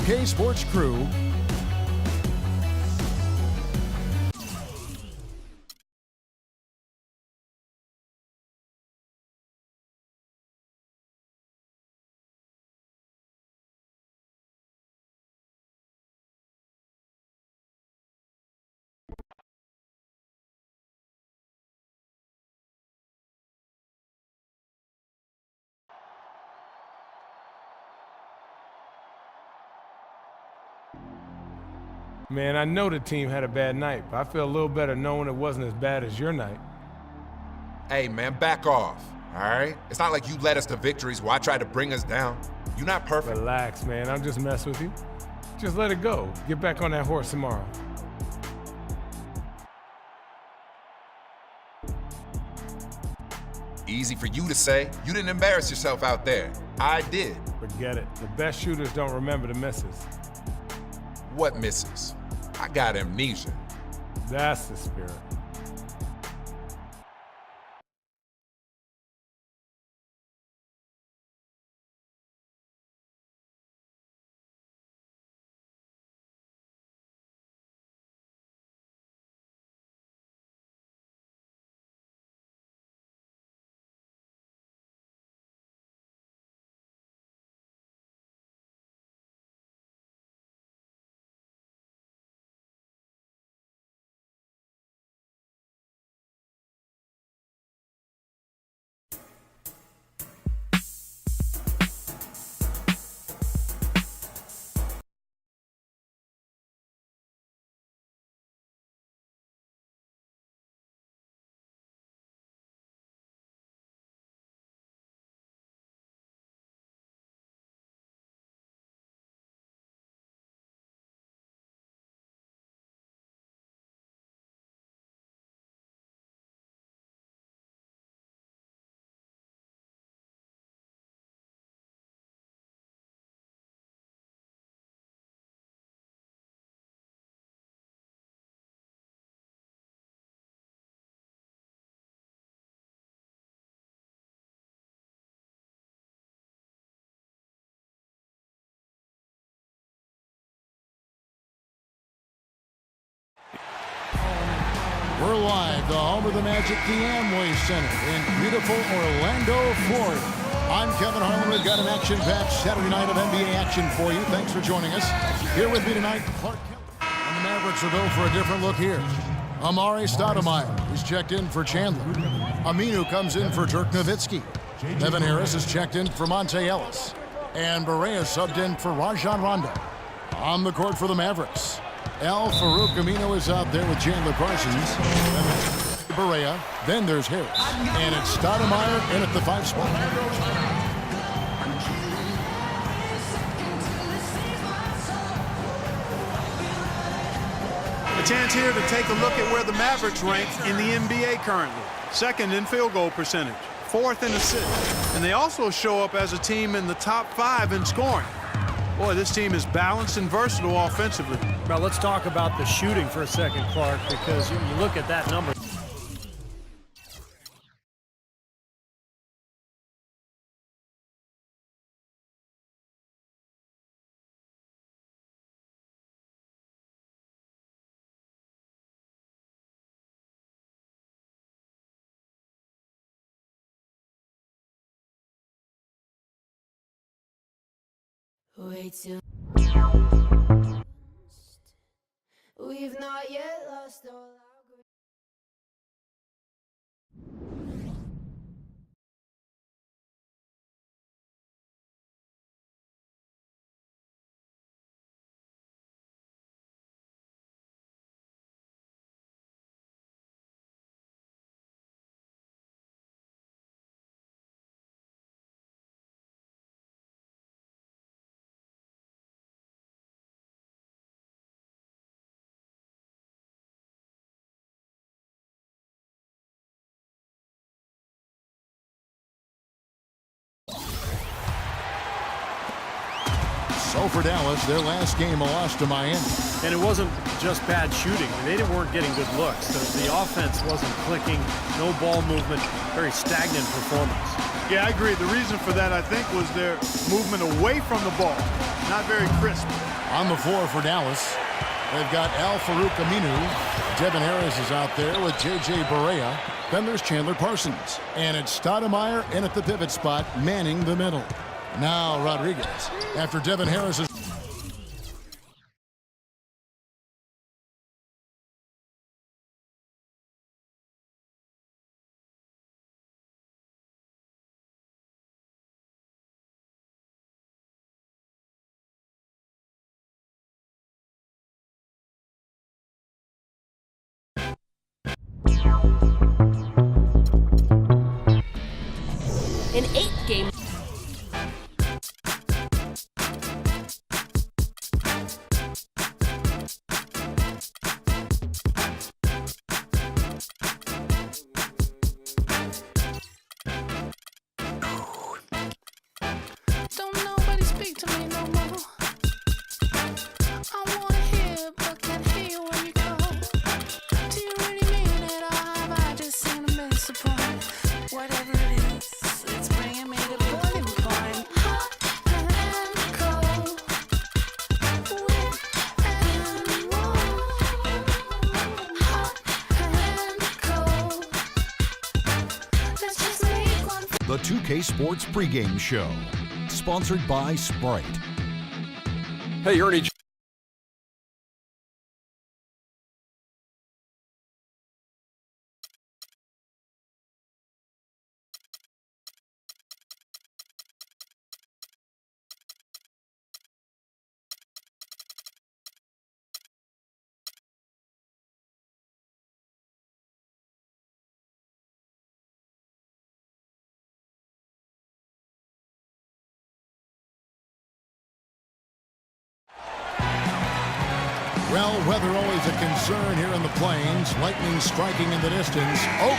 2K Sports crew. Man, I know the team had a bad night, but I feel a little better knowing it wasn't as bad as your night. Hey, man, back off, all right? It's not like you led us to victories while I tried to bring us down. You're not perfect. Relax, man. I'm just messing with you. Just let it go. Get back on that horse tomorrow. Easy for you to say. You didn't embarrass yourself out there. I did. Forget it. The best shooters don't remember the misses. What misses? I got amnesia. That's the spirit. We're live, the home of the Magic, the Amway Center in beautiful Orlando, Florida. I'm Kevin Harlan. We've got an action-packed Saturday night of NBA action for you. Thanks for joining us. Here with me tonight, Clark Kent. And the Mavericks will go for a different look here. Amari Stoudemire is checked in for Chandler. Aminu comes in for Dirk Nowitzki. Evan Harris is checked in for Monte Ellis. And Barea subbed in for Rajon Rondo. On the court for the Mavericks, Al-Farouq Aminu is out there with Chandler Parsons. Barea. Then there's Harris. And it's Stoudemire in at the 5 spot. A chance here to take a look at where the Mavericks rank in the NBA currently. Second in field goal percentage, fourth in assists, and they also show up as a team in the top 5 in scoring. Boy, this team is balanced and versatile offensively. Well, let's talk about the shooting for a second, Clark, because you look at that number. Wait till we've not yet lost all our grace. So for Dallas, their last game a loss to Miami. And it wasn't just bad shooting. They weren't getting good looks. The offense wasn't clicking, no ball movement, very stagnant performance. Yeah, I agree. The reason for that, I think, was their movement away from the ball. Not very crisp. On the floor for Dallas, they've got Al-Farouq Aminu. Devin Harris is out there with J.J. Barea. Then there's Chandler Parsons. And it's Stoudemire in at the pivot spot, manning the middle. Now Rodriguez. After Devin Harris is... An 8-game. Don't nobody speak to me no more. I wanna hear, but can't hear you when you call. Do you really mean it, or have I just seen a disappointment? Whatever it is, it's bringing me to boiling point. Hot and cold, wet and warm. Hot and cold. Let's just make one. The 2K Sports pregame show, sponsored by Sprite. Hey, Ernie. Well, weather always a concern here in the Plains. Lightning striking in the distance. Oh!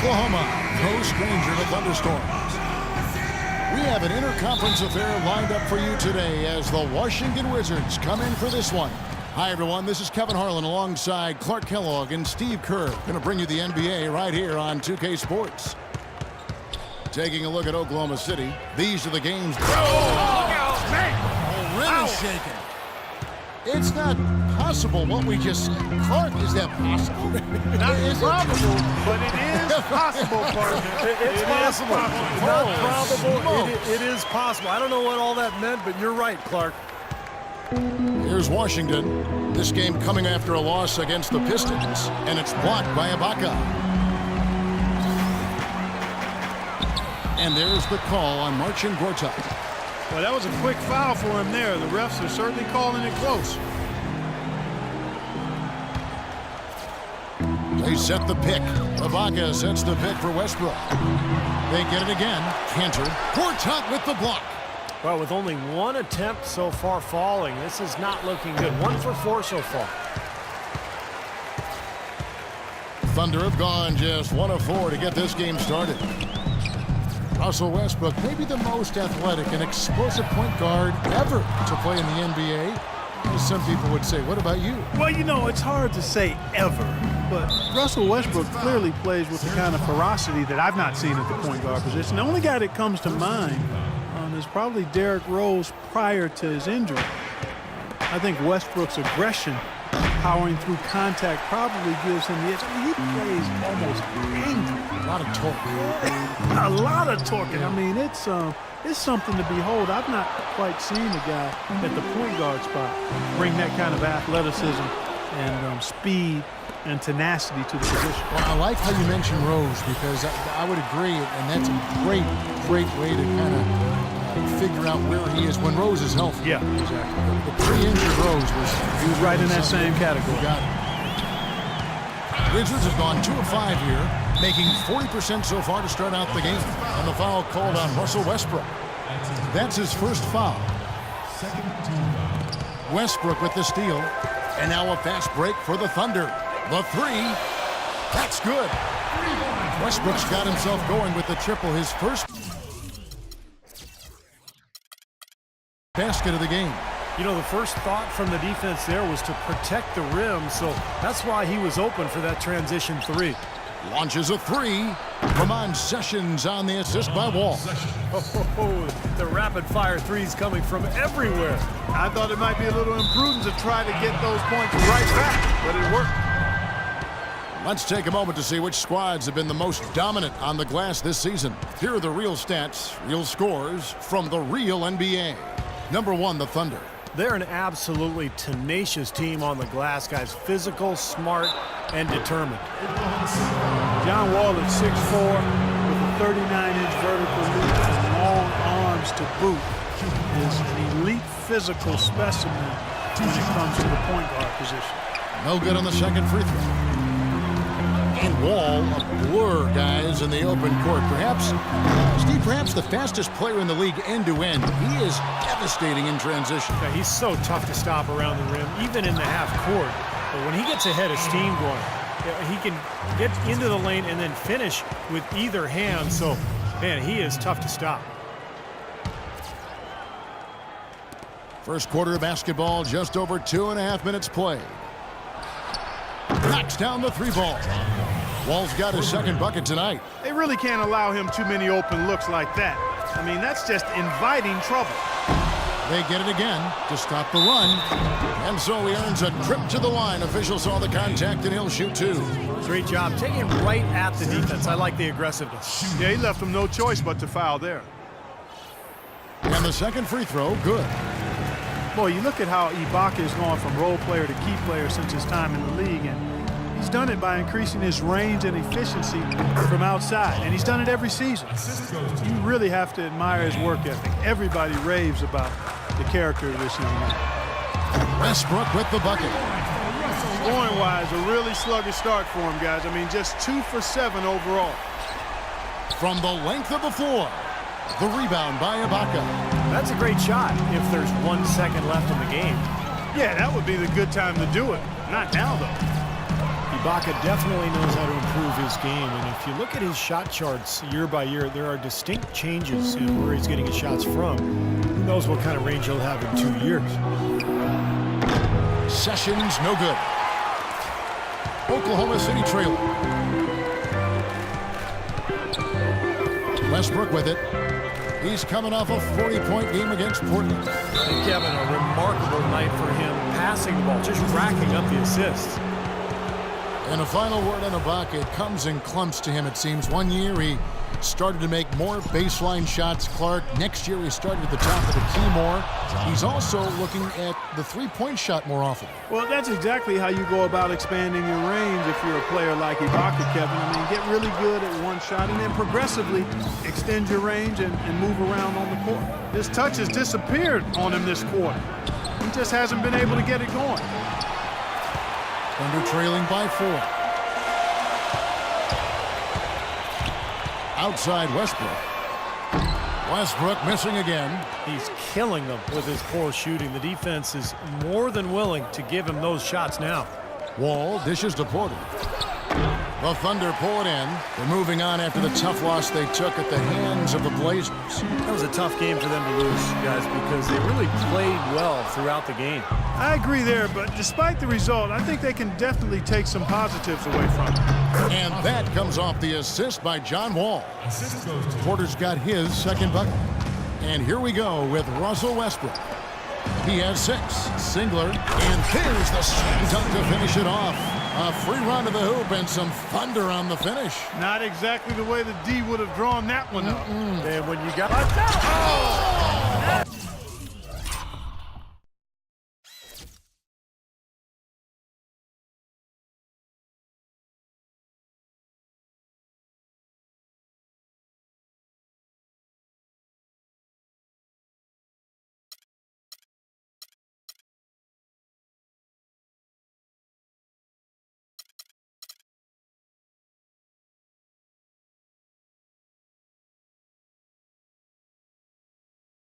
Oklahoma, no stranger to thunderstorms. We have an interconference affair lined up for you today as the Washington Wizards come in for this one. Hi, everyone. This is Kevin Harlan alongside Clark Kellogg and Steve Kerr. Going to bring you the NBA right here on 2K Sports. Taking a look at Oklahoma City. These are the games. Look out, man! Really shaking. It's not possible what we just... Clark, is that possible? Not probable, but it is possible, partner. It's possible. Not probable. Smokes. It is possible. I don't know what all that meant, but you're right, Clark. Here's Washington. This game coming after a loss against the Pistons, and it's blocked by Ibaka. And there's the call on Marcin Gortat. Well, that was a quick foul for him there. The refs are certainly calling it close. They set the pick. Ibaka sets the pick for Westbrook. They get it again. Cantor. Gortat with the block. Well, with only one attempt so far falling, this is not looking good. 1 for 4 so far. Thunder have gone just 1 of 4 to get this game started. Russell Westbrook, maybe the most athletic and explosive point guard ever to play in the NBA. As some people would say, what about you? Well, you know, it's hard to say ever, but Russell Westbrook clearly plays with the kind of ferocity that I've not seen at the point guard position. The only guy that comes to mind is probably Derrick Rose prior to his injury. I think Westbrook's aggression, powering through contact, probably gives him the edge. I mean, he plays almost angry. A lot of torque. A lot of torque. I mean, it's something to behold. I've not quite seen a guy at the point guard spot bring that kind of athleticism and speed and tenacity to the position. Well, I like how you mentioned Rose because I would agree, and that's a great way to kind of figure out where he is when Rose is healthy. Yeah, exactly. The pre-injured Rose He was right in that same category. Got it. Wizards have gone 2 of 5 here, making 40% so far to start out the game. And the foul called on Russell Westbrook. That's his first foul. Westbrook with the steal. And now a fast break for the Thunder. The 3. That's good. Westbrook's got himself going with the triple, his first basket of the game. You know, the first thought from the defense there was to protect the rim, so that's why he was open for that transition three. Launches a three. Ramon Sessions on the assist by Wall. Oh, the rapid-fire threes coming from everywhere. I thought it might be a little imprudent to try to get those points right back, but it worked. Let's take a moment to see which squads have been the most dominant on the glass this season. Here are the real stats, real scores from the real NBA. Number 1, the Thunder. They're an absolutely tenacious team on the glass, guys. Physical, smart, and determined. John Wall at 6'4", with a 39-inch vertical leap and long arms to boot, is an elite physical specimen when it comes to the point guard position. No good on the second free throw. And Wall, a blur, guys, in the open court. Perhaps, Steve, perhaps the fastest player in the league end-to-end. He is devastating in transition. Yeah, he's so tough to stop around the rim, even in the half court. But when he gets ahead of steam going, he can get into the lane and then finish with either hand. So, man, he is tough to stop. First quarter of basketball, just over 2.5 minutes played. Knocks down the three ball. Wall's got his second bucket tonight. They really can't allow him too many open looks like that. I mean, that's just inviting trouble. They get it again to stop the run. And so he earns a trip to the line. Official saw the contact and he'll shoot two. Great job. Taking it right at the defense. I like the aggressiveness. Yeah, he left him no choice but to foul there. And the second free throw, good. Boy, you look at how Ibaka has gone from role player to key player since his time in the league, and he's done it by increasing his range and efficiency from outside, and he's done it every season. You really have to admire his work ethic. Everybody raves about the character of this young man. Westbrook with the bucket. Scoring-wise, a really sluggish start for him, guys. I mean, just 2 for 7 overall. From the length of the floor, the rebound by Ibaka. That's a great shot if there's 1 second left in the game. Yeah, that would be the good time to do it. Not now, though. Ibaka definitely knows how to improve his game, and if you look at his shot charts year by year, there are distinct changes in where he's getting his shots from. Who knows what kind of range he'll have in 2 years. Sessions, no good. Oklahoma City trailing. Westbrook with it. He's coming off a 40-point game against Portland. And Kevin, a remarkable night for him, passing the ball, just racking up the assists. And a final word on Ibaka. It comes in clumps to him, it seems. 1 year he started to make more baseline shots, Clark. Next year he started at the top of the key more. He's also looking at the three-point shot more often. Well, that's exactly how you go about expanding your range if you're a player like Ibaka, Kevin. I mean, get really good at one shot and then progressively extend your range and move around on the court. His touch has disappeared on him this quarter. He just hasn't been able to get it going. Thunder trailing by 4. Outside Westbrook. Westbrook missing again. He's killing them with his poor shooting. The defense is more than willing to give him those shots now. Wall dishes to Porter. The Thunder pull it in. They're moving on after the tough loss they took at the hands of the Blazers. That was a tough game for them to lose, guys, because they really played well throughout the game. I agree there, but despite the result, I think they can definitely take some positives away from it. And that comes off the assist by John Wall. Porter's got his second bucket. And here we go with Russell Westbrook. He has 6. Singler, and there's the slam dunk to finish it off. A free run to the hoop and some thunder on the finish. Not exactly the way the D would have drawn that one up. And when you got... Oh!